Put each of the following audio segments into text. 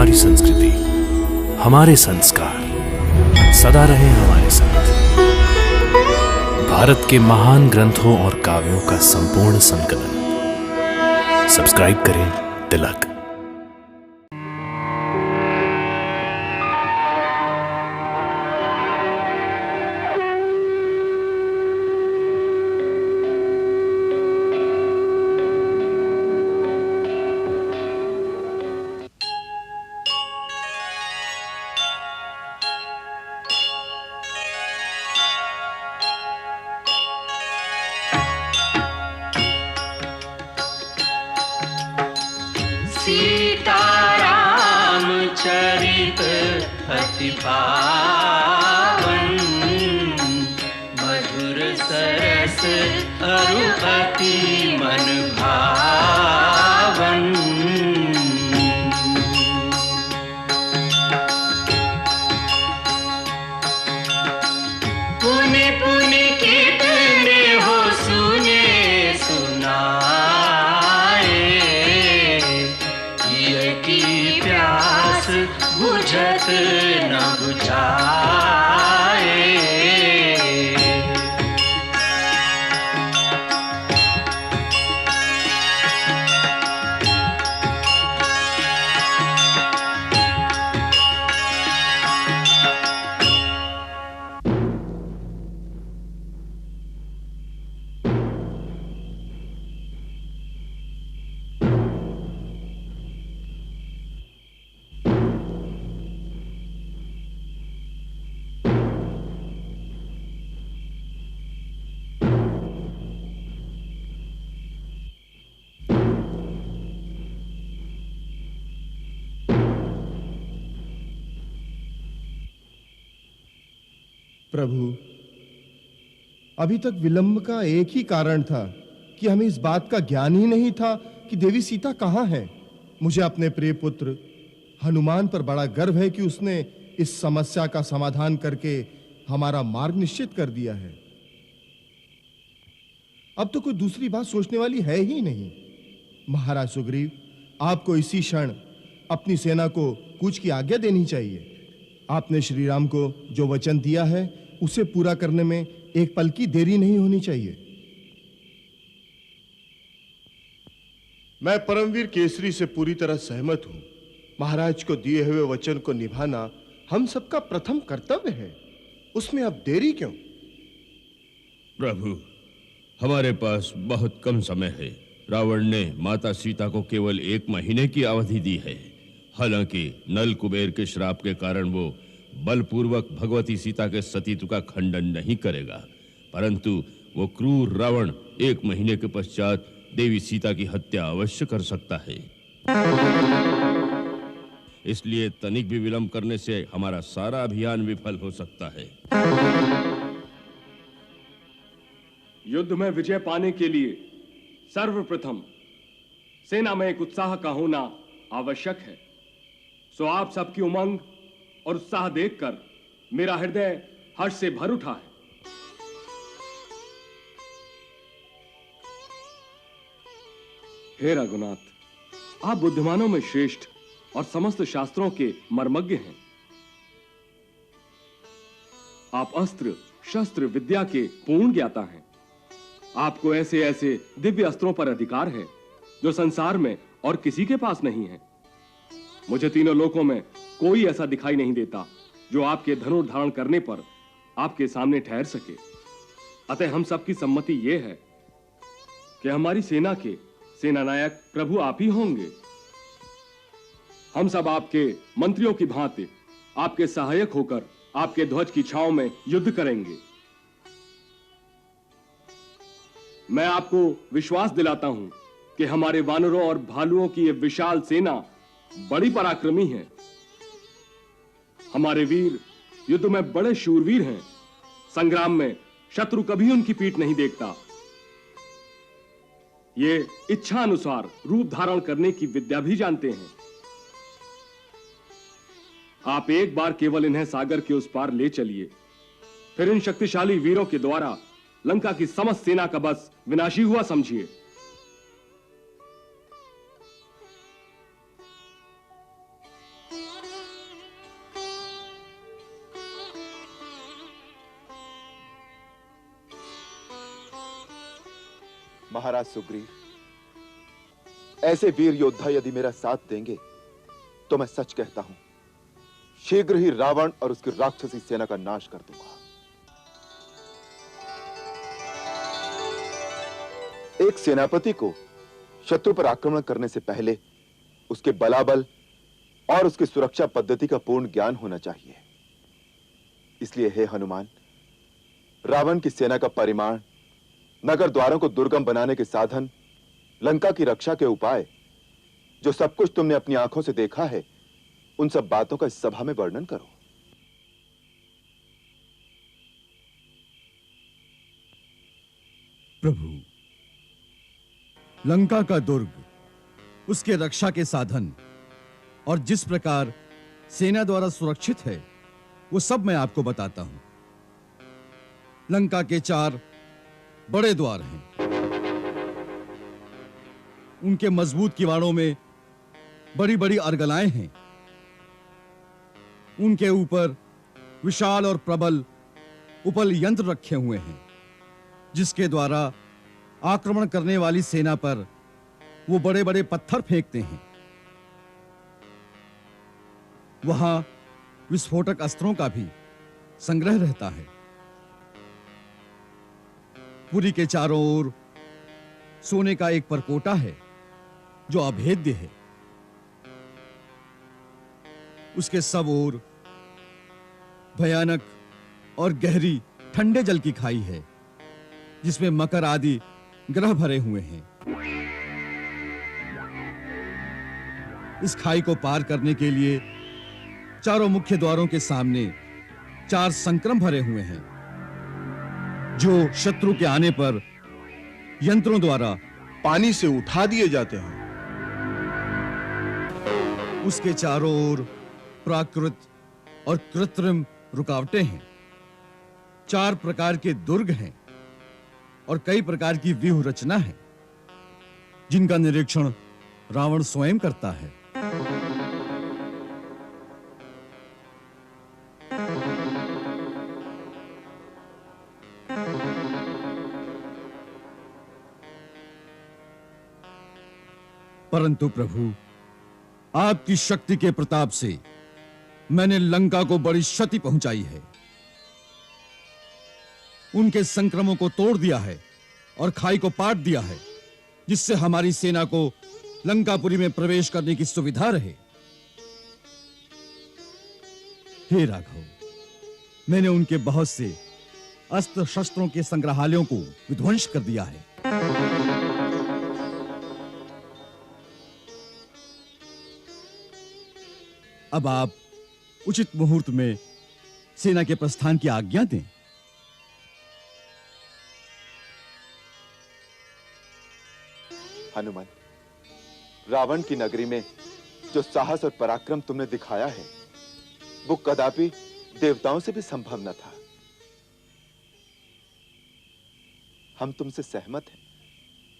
हमारी संस्कृति, हमारे संस्कार सदा रहे हमारे साथ। भारत के महान ग्रंथों और काव्यों का संपूर्ण संकलन। सब्सक्राइब करें तिलक। सीताराम चरित अति पावन, मधुर सरस अरु अति मन भावन। पुनि पुनि कितने हो सुने सुनाए, की प्यास बुझत न बुझाए। प्रभु, अभी तक विलंब का एक ही कारण था कि हमें इस बात का ज्ञान ही नहीं था कि देवी सीता कहाँ है। मुझे अपने प्रिय पुत्र हनुमान पर बड़ा गर्व है कि उसने इस समस्या का समाधान करके हमारा मार्ग निश्चित कर दिया है। अब तो कोई दूसरी बात सोचने वाली है ही नहीं। महाराज सुग्रीव, आपको इसी क्षण अपनी सेना को कूच की आज्ञा देनी चाहिए। आपने श्री राम को जो वचन दिया है उसे पूरा करने में एक पल की देरी नहीं होनी चाहिए। मैं परमवीर केसरी से पूरी तरह सहमत हूं। महाराज को दिए हुए वचन को निभाना हम सबका प्रथम कर्तव्य है। उसमें अब देरी क्यों? प्रभु, हमारे पास बहुत कम समय है। रावण ने माता सीता को केवल 1 महीने की अवधि दी है। हालांकि नल कुबेर के श्राप के कारण वो बलपूर्वक भगवती सीता के सतीत्व का खंडन नहीं करेगा, परंतु वो क्रूर रावण 1 महीने के पश्चात देवी सीता की हत्या अवश्य कर सकता है। इसलिए तनिक भी विलंब करने से हमारा सारा अभियान विफल हो सकता है। युद्ध में विजय पाने के लिए सर्वप्रथम सेना में एक उत्साह का होना आवश्यक है। सो आप सबकी उमंग और उत्साह देखकर मेरा हृदय हर्ष से भर उठा है। हे रघुनाथ, आप बुद्धिमानों में श्रेष्ठ और समस्त शास्त्रों के मर्मज्ञ हैं। आप अस्त्र शस्त्र विद्या के पूर्ण ज्ञाता हैं। आपको ऐसे ऐसे दिव्य अस्त्रों पर अधिकार है जो संसार में और किसी के पास नहीं है। मुझे तीनों लोकों में कोई ऐसा दिखाई नहीं देता जो आपके धनुष धारण करने पर आपके सामने ठहर सके। अतः हम सबकी सम्मति यह है कि हमारी सेना के सेनानायक प्रभु आप ही होंगे। हम सब आपके मंत्रियों की भांति आपके सहायक होकर आपके ध्वज की छांव में युद्ध करेंगे। मैं आपको विश्वास दिलाता हूं कि हमारे वानरों और भालुओं की यह विशाल सेना बड़ी पराक्रमी है। हमारे वीर युद्ध में बड़े शूरवीर हैं। संग्राम में शत्रु कभी उनकी पीठ नहीं देखता। ये इच्छा अनुसार रूप धारण करने की विद्या भी जानते हैं। आप एक बार केवल इन्हें सागर के उस पार ले चलिए, फिर इन शक्तिशाली वीरों के द्वारा लंका की समस्त सेना का बस विनाशी हुआ समझिए। महाराज सुग्रीव, ऐसे वीर योद्धा यदि मेरा साथ देंगे तो मैं सच कहता हूं, शीघ्र ही रावण और उसकी राक्षसी सेना का नाश कर दूंगा। एक सेनापति को शत्रु पर आक्रमण करने से पहले उसके बलाबल और उसकी सुरक्षा पद्धति का पूर्ण ज्ञान होना चाहिए। इसलिए हे हनुमान, रावण की सेना का परिमाण, नगर द्वारों को दुर्गम बनाने के साधन, लंका की रक्षा के उपाय, जो सब कुछ तुमने अपनी आंखों से देखा है, उन सब बातों का इस सभा में वर्णन करो। प्रभु, लंका का दुर्ग, उसके रक्षा के साधन और जिस प्रकार सेना द्वारा सुरक्षित है, वो सब मैं आपको बताता हूं। लंका के 4 बड़े द्वार हैं। उनके मजबूत किवाड़ों में बड़ी बड़ी अर्गलाएं हैं। उनके ऊपर विशाल और प्रबल उपल यंत्र रखे हुए हैं, जिसके द्वारा आक्रमण करने वाली सेना पर वो बड़े बड़े पत्थर फेंकते हैं। वहां विस्फोटक अस्त्रों का भी संग्रह रहता है। पुरी के चारों ओर सोने का एक परकोटा है जो अभेद्य है। उसके सब ओर भयानक और गहरी ठंडे जल की खाई है, जिसमें मकर आदि ग्रह भरे हुए हैं। इस खाई को पार करने के लिए चारों मुख्य द्वारों के सामने 4 संक्रम भरे हुए हैं, जो शत्रु के आने पर यंत्रों द्वारा पानी से उठा दिए जाते हैं। उसके चारों ओर प्राकृत और कृत्रिम रुकावटें हैं। 4 प्रकार के दुर्ग हैं और कई प्रकार की व्यूह रचना है, जिनका निरीक्षण रावण स्वयं करता है। परंतु प्रभु, आपकी शक्ति के प्रताप से मैंने लंका को बड़ी क्षति पहुंचाई है। उनके संक्रमों को तोड़ दिया है और खाई को पाट दिया है, जिससे हमारी सेना को लंकापुरी में प्रवेश करने की सुविधा रहे। हे राघव, मैंने उनके बहुत से अस्त्र शस्त्रों के संग्रहालयों को विध्वंस कर दिया है। अब आप उचित मुहूर्त में सेना के प्रस्थान की आज्ञा दें। हनुमान, रावण की नगरी में जो साहस और पराक्रम तुमने दिखाया है, वो कदापि देवताओं से भी संभव न था। हम तुमसे सहमत हैं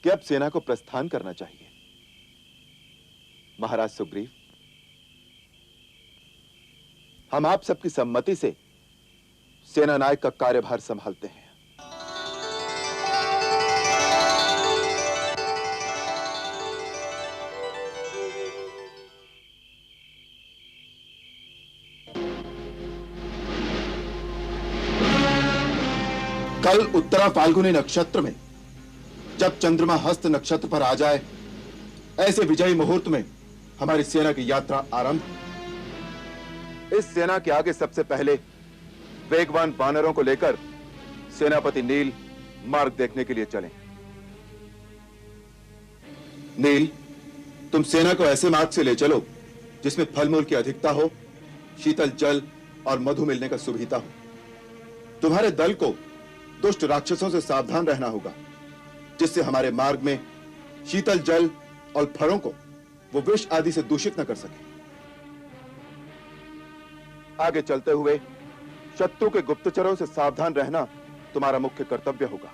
कि अब सेना को प्रस्थान करना चाहिए। महाराज सुग्रीव, हम आप सबकी सम्मति से सेना नायक का कार्यभार संभालते हैं। कल उत्तरा फाल्गुनी नक्षत्र में जब चंद्रमा हस्त नक्षत्र पर आ जाए, ऐसे विजयी मुहूर्त में हमारी सेना की यात्रा आरंभ। इस सेना के आगे सबसे पहले वेगवान वानरों को लेकर सेनापति नील मार्ग देखने के लिए चलें। नील, तुम सेना को ऐसे मार्ग से ले चलो जिसमें फलमूल की अधिकता हो, शीतल जल और मधु मिलने का सुविधा हो। तुम्हारे दल को दुष्ट राक्षसों से सावधान रहना होगा, जिससे हमारे मार्ग में शीतल जल और फलों को वो विष आदि से दूषित न कर सके। आगे चलते हुए शत्रु के गुप्तचरों से सावधान रहना तुम्हारा मुख्य कर्तव्य होगा।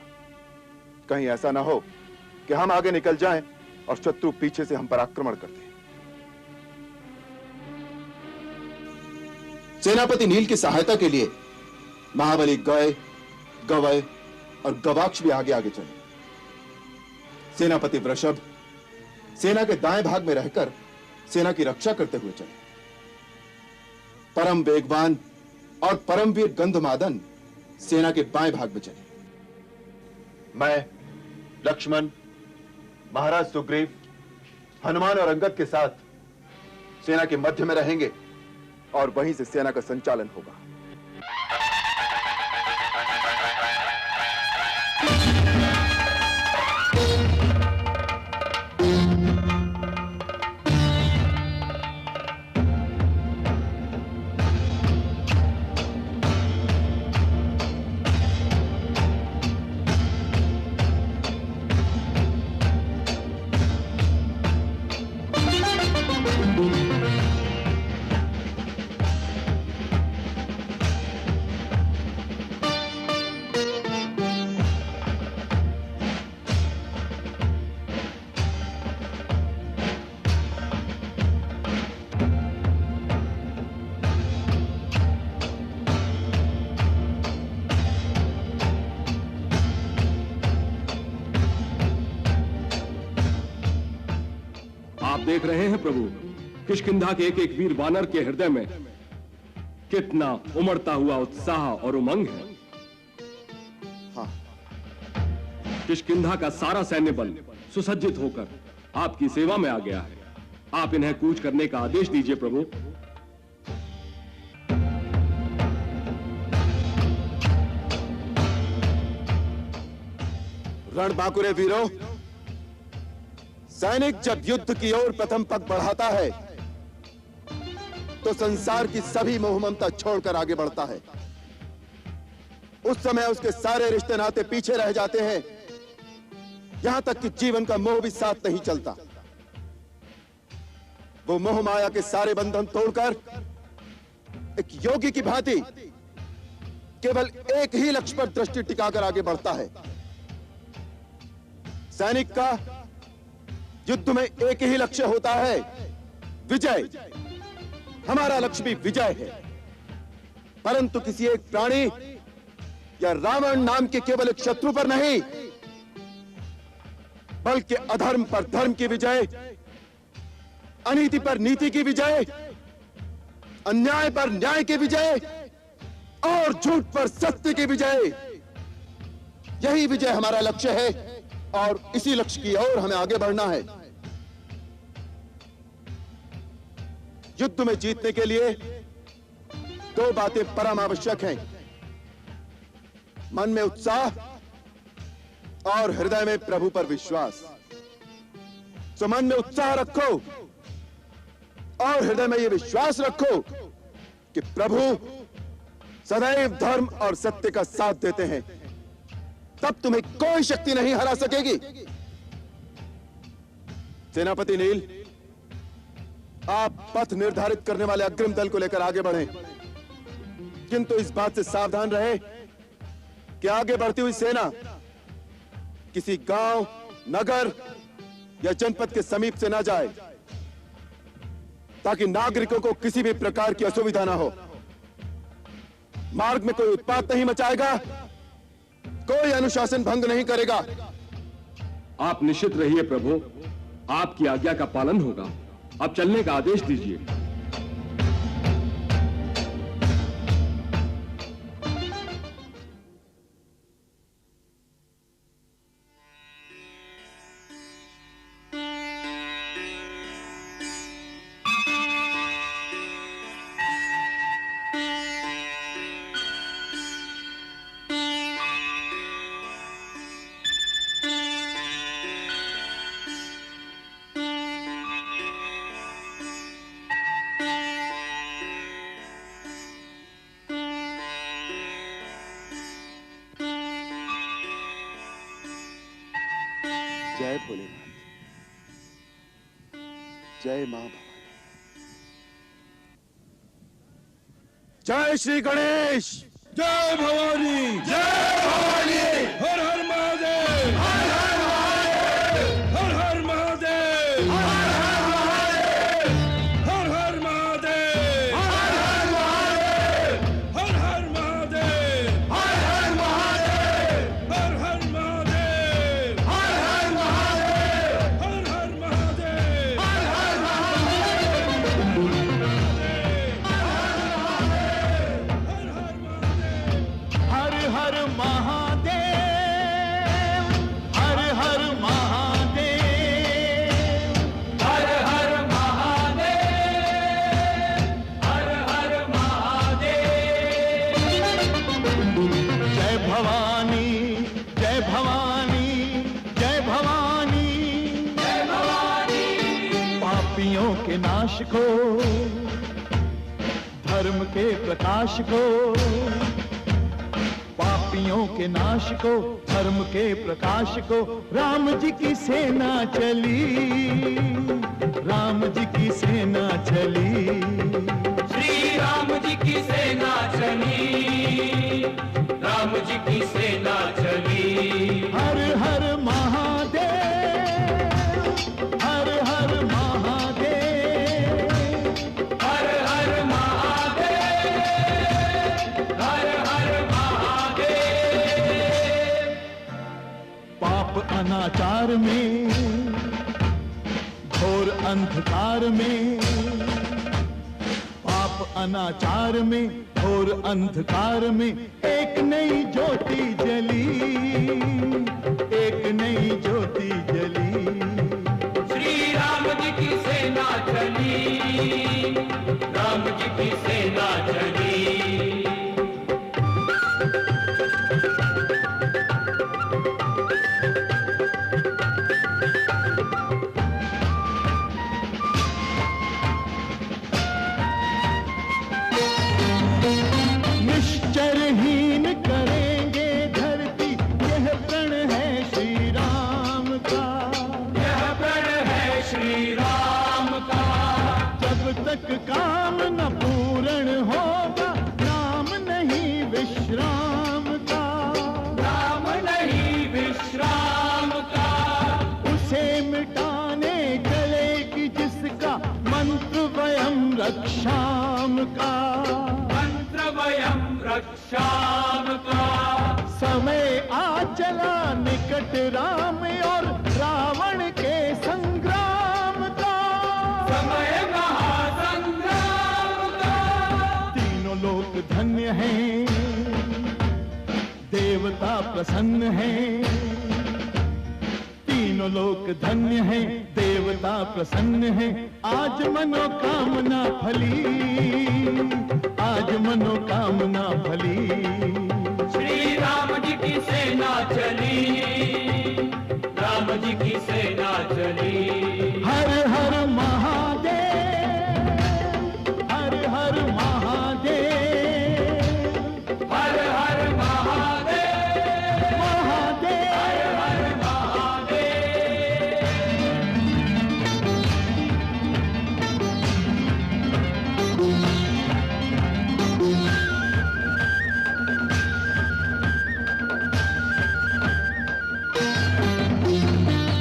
कहीं ऐसा ना हो कि हम आगे निकल जाएं और शत्रु पीछे से हम पर आक्रमण कर दे। सेनापति नील की सहायता के लिए महाबली गय, गवय और गवाक्ष भी आगे आगे चले। सेनापति वृषभ सेना के दाएं भाग में रहकर सेना की रक्षा करते हुए चले। परम वेगवान और परमवीर गंधमादन सेना के बाएं भाग में चले। मैं लक्ष्मण, महाराज सुग्रीव, हनुमान और अंगद के साथ सेना के मध्य में रहेंगे और वहीं से सेना का संचालन होगा। देख रहे हैं प्रभु, किष्किंधा के एक एक वीर वानर के हृदय में कितना उमड़ता हुआ उत्साह और उमंग है। हाँ। किष्किंधा का सारा सैन्य बल सुसज्जित होकर आपकी सेवा में आ गया है। आप इन्हें कूच करने का आदेश दीजिए प्रभु। रणबांकुरे वीरों, सैनिक जब युद्ध की ओर प्रथम पग बढ़ाता है तो संसार की सभी मोह ममता छोड़कर आगे बढ़ता है। उस समय उसके सारे रिश्ते नाते पीछे रह जाते हैं, यहां तक कि जीवन का मोह भी साथ नहीं चलता। वो मोह माया के सारे बंधन तोड़कर एक योगी की भांति केवल एक ही लक्ष्य पर दृष्टि टिकाकर आगे बढ़ता है। सैनिक का युद्ध में एक ही लक्ष्य होता है, विजय। हमारा लक्ष्य भी विजय है, परंतु किसी एक प्राणी या रावण नाम के केवल एक शत्रु पर नहीं, बल्कि अधर्म पर धर्म की विजय, अनीति पर नीति की विजय, अन्याय पर न्याय की विजय और झूठ पर सत्य की विजय। यही विजय हमारा लक्ष्य है और इसी लक्ष्य की ओर हमें आगे बढ़ना है। युद्ध में जीतने के लिए दो बातें परम आवश्यक हैं, मन में उत्साह और हृदय में प्रभु पर विश्वास। तो मन में उत्साह रखो और हृदय में यह विश्वास रखो कि प्रभु सदैव धर्म और सत्य का साथ देते हैं, तब तुम्हें कोई शक्ति नहीं हरा सकेगी। सेनापति नील, आप पथ निर्धारित करने वाले अग्रिम दल को लेकर आगे बढ़ें, किंतु इस बात से सावधान रहे कि आगे बढ़ती हुई सेना किसी गांव, नगर या जनपद के समीप से ना जाए, ताकि नागरिकों को किसी भी प्रकार की असुविधा ना हो। मार्ग में कोई उत्पात नहीं मचाएगा, कोई अनुशासन भंग नहीं करेगा। आप निश्चित रहिए प्रभु, आपकी आज्ञा का पालन होगा। अब चलने का आदेश दीजिए। जय भोलेनाथ, जय मां भवानी, जय श्री गणेश, जय भवानी, जय भवानी, हर हर महादेव, हर हर महादेव, हर हर महादेव, हर हर महादेव, हर हर महादेव, हर हर महादेव, हर हर महादेव, हर हर महादेव, हर हर महादेव, हर हर महादेव, नाश को, धर्म के प्रकाश को, पापियों के नाश को, धर्म के प्रकाश को, राम जी की सेना चली, राम जी की सेना चली, श्री राम जी की सेना चली, राम जी की सेना चली। हर हर महादेव, हर हर महादेव, हर हर महादेव, हर हर महादेव। पाप अनाचार में, घोर अंधकार में, पाप अनाचार में, घोर अंधकार में एक नई ज्योति जली, एक नई ज्योति जली। श्री राम जी की सेना चली, राम जी की सेना चली। निश्चरहीन करेंगे धरती, यह प्रण है श्री राम का, यह प्रण है श्री राम का। जब तक काम न पूर्ण होगा, नाम नहीं विश्राम का, नाम नहीं विश्राम का। उसे मिटाने चलेगी जिसका मंत्र वयम रक्षाम का, मंत्र वयम रक्षाम का। समय आ चला निकट राम और रावण के संग्राम का, समय महासंग्राम का। तीनों लोक धन्य हैं, देवता प्रसन्न हैं, तीनों लोक धन्य हैं, देवता प्रसन्न हैं। आज मनोकामना फली, आज मनोकामना फली। श्री राम जी की सेना चली, राम जी की सेना चली। हर हर महादेव, हर हर महादेव, हर हर महादेव, महादेव। हर हर महादेव।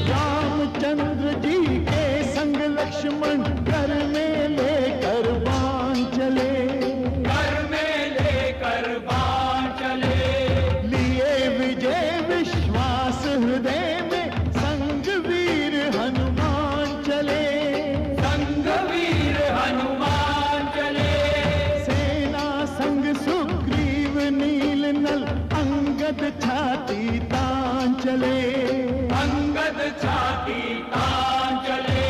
रामचंद्र जी के संग लक्ष्मण घर में लेकर बाण चले, घर में लेकर बाण चले। लिए विजय विश्वास हृदय में, संग वीर हनुमान चले, संग वीर हनुमान चले। सेना संग सुग्रीव नील नल, अंगद छाती तान चले, अंगद छाती तान चले।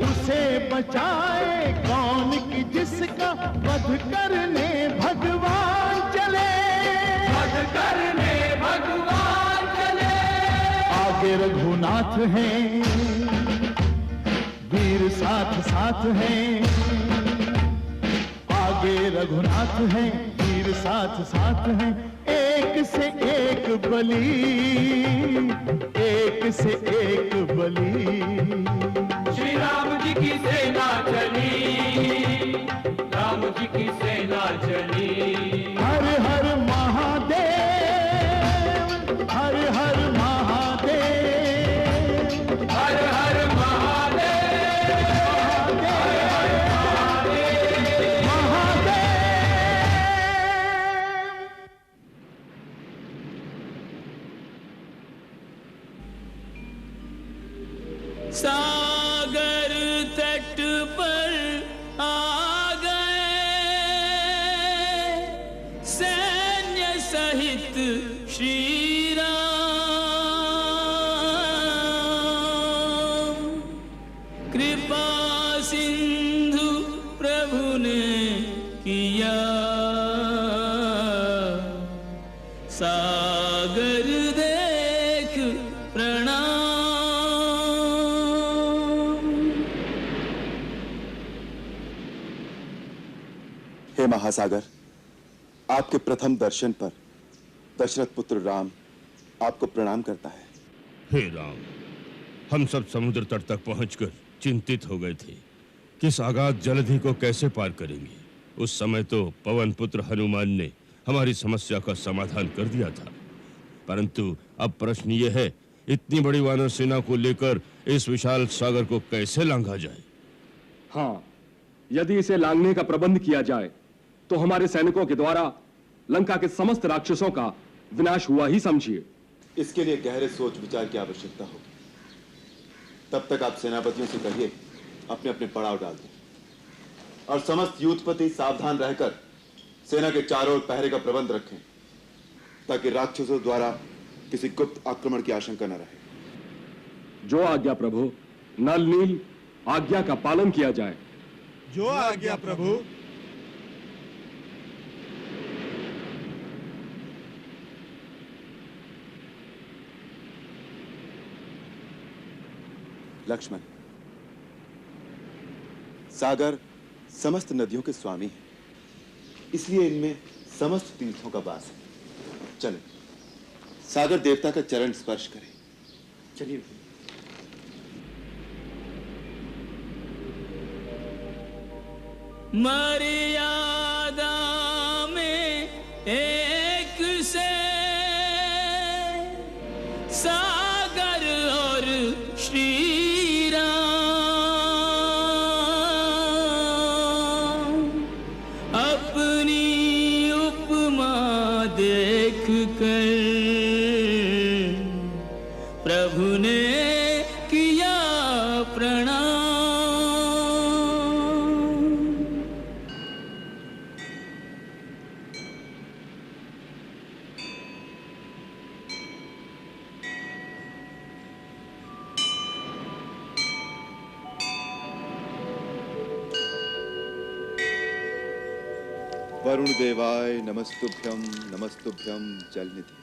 उसे बचाए कौन कि जिसका वध करने भगवान चले, वध करने भगवान चले। आगे रघुनाथ हैं, वीर साथ साथ हैं, आगे रघुनाथ हैं, वीर साथ साथ हैं। एक से एक बली, एक से एक बली। श्री राम जी की सेना चली, राम जी की सेना चली। हर हर महादेव, हर हर महादेव, हर हर महादेव, हर हर महादेव। महादेव। सागर तट पर आ गए सैन्य सहित श्री राम। कृपा सिंधु प्रभु ने किया, सागर देख प्रणाम। हे महासागर, आपके प्रथम दर्शन पर दशरथ पुत्र राम आपको प्रणाम करता है। हे राम, हम सब समुद्र तट तक पहुंचकर चिंतित हो गए थे कि इस अगाध जलधि को कैसे पार करेंगे। उस समय तो पवन पुत्र हनुमान ने हमारी समस्या का समाधान कर दिया था, परंतु अब प्रश्न ये है, इतनी बड़ी वानर सेना को लेकर इस विशाल सागर को कैसे लांघा जाए? हाँ, यदि इसे लांघने का प्रबंध किया जाए तो हमारे सैनिकों के द्वारा लंका के समस्त राक्षसों का विनाश हुआ ही समझिए। इसके लिए गहरे सोच विचार की आवश्यकता होगी। तब तक आप सेनापतियों से कहिए अपने अपने पड़ाव डाल दें और समस्त युद्धपति सावधान रहकर सेना के चारों ओर पहरे का प्रबंध रखें, ताकि राक्षसों द्वारा किसी गुप्त आक्रमण की आशंका न रहे। जो आज्ञा प्रभु। नल नील, आज्ञा का पालन किया जाए। जो आज्ञा प्रभु। लक्ष्मण, सागर समस्त नदियों के स्वामी है, इसलिए इनमें समस्त तीर्थों का वास है। चलो सागर देवता का चरण स्पर्श करें। चलिए। मर्यादा में एक से सागर और श्री राम अपनी उपमा देख कर प्रभु ने किया प्रणाम। वरुण देवाय नमस्तुभ्यं नमस्तुभ्यं जलनिधि।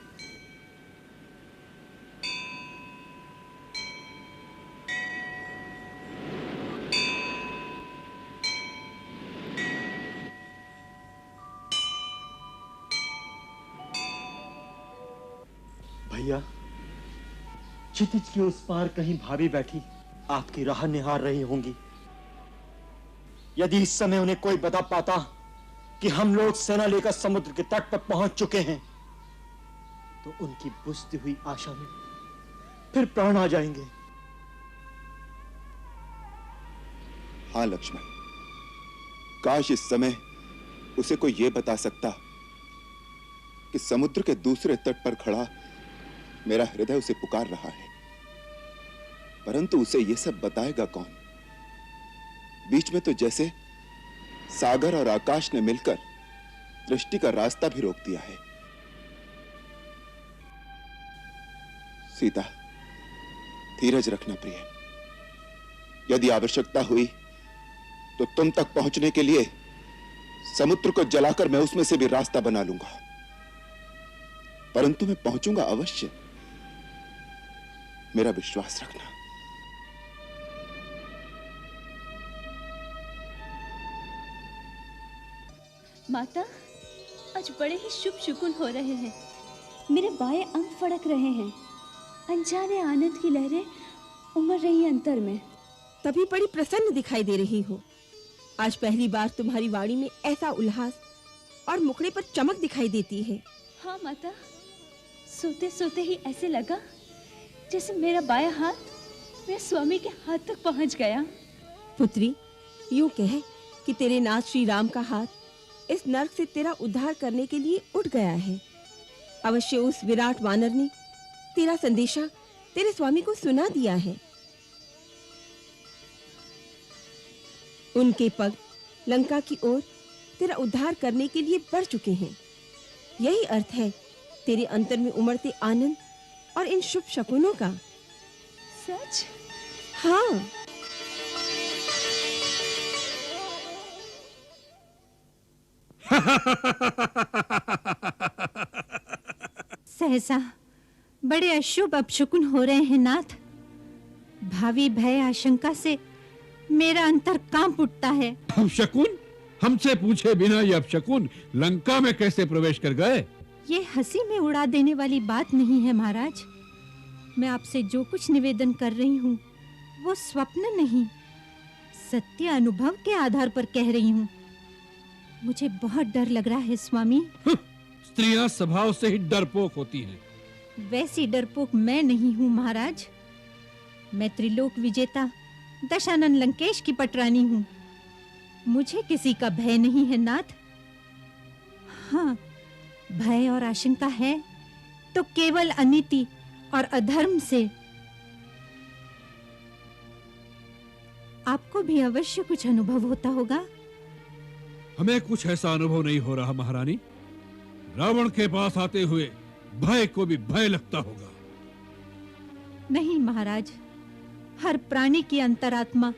भैया, क्षितिज के उस पार कहीं भाभी बैठी आपकी राह निहार रही होंगी। यदि इस समय उन्हें कोई बता पाता कि हम लोग सेना लेकर समुद्र के तट पर पहुंच चुके हैं, तो उनकी बुझती हुई आशा में फिर प्राण आ जाएंगे। हाँ लक्ष्मण, काश इस समय उसे कोई यह बता सकता कि समुद्र के दूसरे तट पर खड़ा मेरा हृदय उसे पुकार रहा है, परंतु उसे यह सब बताएगा कौन? बीच में तो जैसे सागर और आकाश ने मिलकर दृष्टि का रास्ता भी रोक दिया है। सीता, धीरज रखना प्रिय। यदि आवश्यकता हुई तो तुम तक पहुंचने के लिए समुद्र को जलाकर मैं उसमें से भी रास्ता बना लूंगा, परंतु मैं पहुंचूंगा अवश्य, मेरा विश्वास रखना। माता, आज बड़े ही शुभ शकुन हो रहे हैं। मेरे बाएं अंग फड़क रहे हैं, अनजाने आनंद की लहरें उमड़ रही हैं अंतर में। तभी बड़ी प्रसन्न दिखाई दे रही हो। आज पहली बार तुम्हारी वाणी में ऐसा उल्लास और मुखड़े पर चमक दिखाई देती है। हाँ माता, सोते सोते ही ऐसे लगा जैसे मेरा बायां हाथ मेरे स्वामी के हाथ तक पहुंच गया। पुत्री, यूं कह कि तेरे नाथ श्री राम का हाथ इस नर्क से तेरा उद्धार करने के लिए उठ गया है। अवश्य उस विराट वानर ने तेरा संदेशा तेरे स्वामी को सुना दिया है। उनके पग लंका की ओर तेरा उद्धार करने के लिए बढ़ चुके हैं। यही अर्थ है तेरे अंतर में उमड़ते आनंद और इन शुभ शकुनों का। सच? हाँ। सहसा बड़े अशुभ अपशकुन हो रहे हैं नाथ। भावी भय आशंका से मेरा अंतर कांप उठता है। अपशकुन? हमसे पूछे बिना ये अपशकुन लंका में कैसे प्रवेश कर गए? ये हंसी में उड़ा देने वाली बात नहीं है महाराज। मैं आपसे जो कुछ निवेदन कर रही हूँ वो स्वप्न नहीं, सत्य अनुभव के आधार पर कह रही हूँ। मुझे बहुत डर लग रहा है स्वामी। स्त्रियां स्वभाव से ही डरपोक होती हैं। वैसी डरपोक मैं नहीं हूँ महाराज। मैं त्रिलोक विजेता दशानन लंकेश की पटरानी हूँ। मुझे किसी का भय नहीं है नाथ। हाँ, भय और आशंका है तो केवल अनीति और अधर्म से। आपको भी अवश्य कुछ अनुभव होता होगा। हमें कुछ ऐसा अनुभव नहीं हो रहा महारानी। रावण के पास आते हुए भय को भी भय लगता होगा। नहीं महाराज, हर प्राणी की अंतरात्मा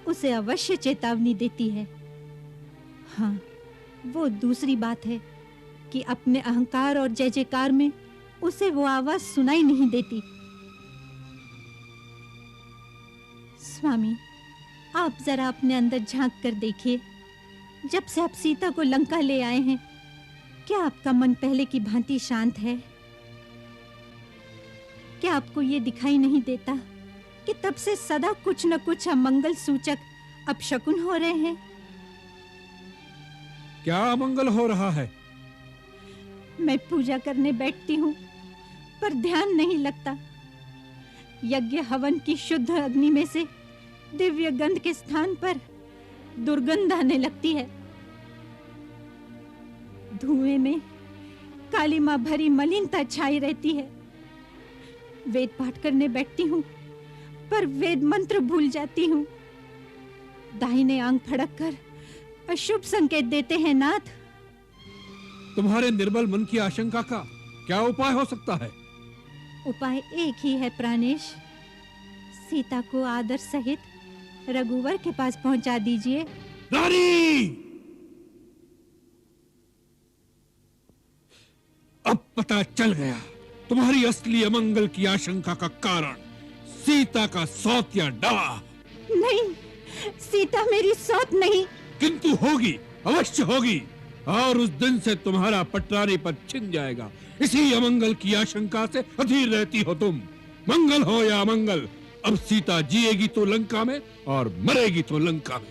उसे अवश्य चेतावनी देती है। हाँ, वो दूसरी बात है कि अपने अहंकार और जय जयकार में उसे वो आवाज सुनाई नहीं देती। स्वामी, आप जरा अपने अंदर झांक कर देखिए। जब से आप सीता को लंका ले आए हैं, क्या आपका मन पहले की भांति शांत है? क्या आपको ये दिखाई नहीं देता कि तब से सदा कुछ न कुछ अमंगल सूचक अपशकुन हो रहे हैं? क्या अमंगल हो रहा है? मैं पूजा करने बैठती हूँ पर ध्यान नहीं लगता। यज्ञ हवन की शुद्ध अग्नि में से दिव्य गंध के स्थान पर दुर्गंध आने लगती है। धुएं में कालिमा भरी मलिनता छाई रहती है। वेद पाठ करने बैठती हूँ पर वेद मंत्र भूल जाती हूँ। दाहिने आंग फड़क कर अशुभ संकेत देते हैं नाथ। तुम्हारे निर्बल मन की आशंका का क्या उपाय हो सकता है? उपाय एक ही है प्राणेश। सीता को आदर सहित रघुवर के पास पहुंचा दीजिए। रानी! अब पता चल गया तुम्हारी असली अमंगल की आशंका का कारण। सीता का सौत या डावा। नहीं, सीता मेरी सौत नहीं। किंतु होगी, अवश्य होगी। और उस दिन से तुम्हारा पटरानी पद छिन जाएगा। इसी अमंगल की आशंका से अधीर रहती हो तुम। मंगल हो या अमंगल, अब सीता जिएगी तो लंका में और मरेगी तो लंका में।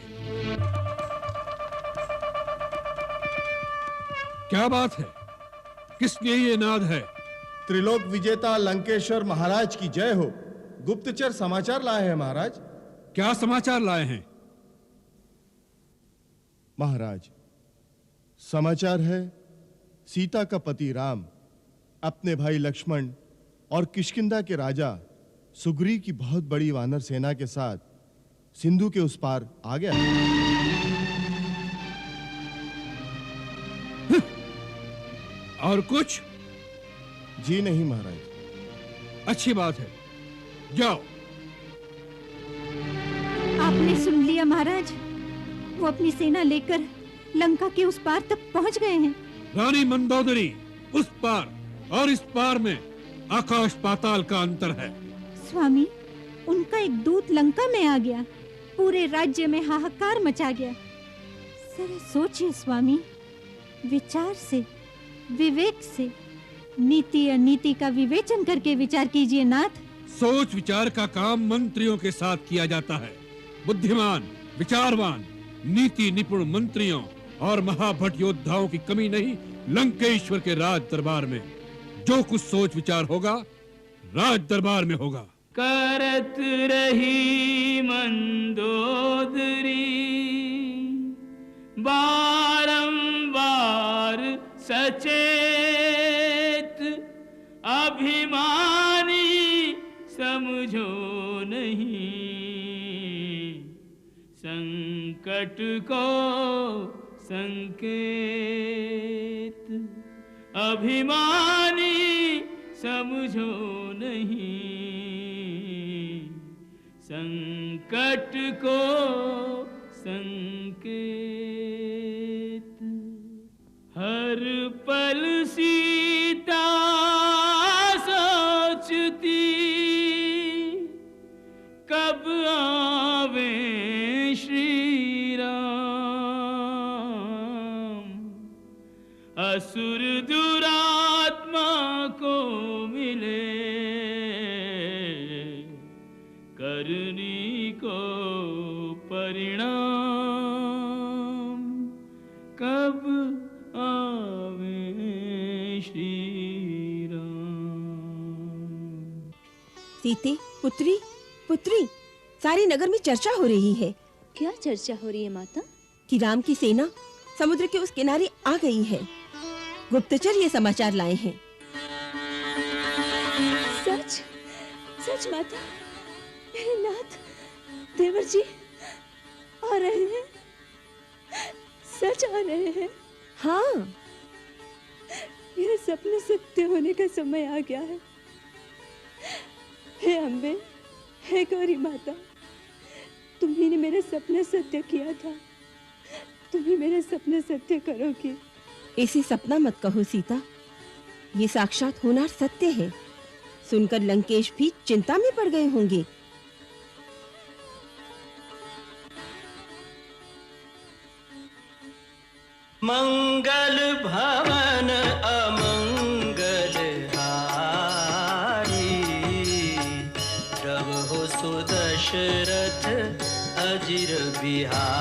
क्या बात है? किस लिए ये नाद है? त्रिलोक विजेता लंकेश्वर महाराज की जय हो। गुप्तचर समाचार लाए हैं महाराज। क्या समाचार लाए हैं? महाराज, समाचार है सीता का पति राम अपने भाई लक्ष्मण और किष्किंधा के राजा सुग्रीव की बहुत बड़ी वानर सेना के साथ सिंधु के उस पार आ गया। और कुछ? जी नहीं महाराज। अच्छी बात है, जाओ। आपने सुन लिया महाराज, वो अपनी सेना लेकर लंका के उस पार तक पहुंच गए हैं। रानी मंदोदरी, उस पार और इस पार में आकाश पाताल का अंतर है। स्वामी, उनका एक दूत लंका में आ गया, पूरे राज्य में हाहाकार मचा गया। जरा सोचिए स्वामी, विचार से, विवेक से, नीति अनीति का विवेचन करके विचार कीजिए नाथ। सोच विचार का काम मंत्रियों के साथ किया जाता है। बुद्धिमान, विचारवान, नीति निपुण मंत्रियों और महाभट योद्धाओं की कमी नहीं लंकेश्वर के राज दरबार में। जो कुछ सोच विचार होगा राज दरबार में होगा। करत रही मंदोदरी बारंबार सचेत, अभिमानी समझो नहीं संकट को संकेत। अभिमानी समझो नहीं संकट को संकेत। हर पल सीता सोचती कब आवे श्री राम। असुर दुरात्मा को मिले करनी को परिणाम कब आवे श्री राम। सीते, पुत्री पुत्री, सारे नगर में चर्चा हो रही है। क्या चर्चा हो रही है माता? कि राम की सेना समुद्र के उस किनारे आ गई है। गुप्तचर ये समाचार लाए हैं। सच सच माता, मेरे नाथ देवर जी आ रहे हैं, सच आ रहे हैं। हाँ, मेरे सपने सत्य होने का समय आ गया है। हे अम्बे, हे गौरी माता, तुम्ही ने मेरे सपने सत्य किया था, तुम्ही मेरे सपने सत्य करोगी। इसे सपना मत कहो सीता, ये साक्षात होनार सत्य है। सुनकर लंकेश भी चिंता में पड़ गए होंगे। मंगल भवन अमंगल हारी, प्रभु सुदशरथ अजिर बिहारी।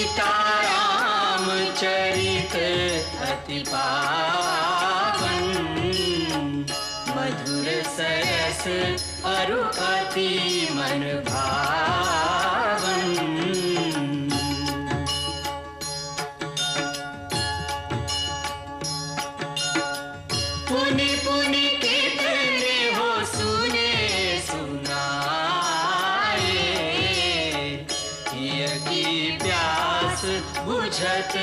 सीताराम चरित अति पावन, मधुर सरस अरु अति मन भावन। पुनि पुनि कितने हो सुने सुनाए, हिय की प्यास बुझत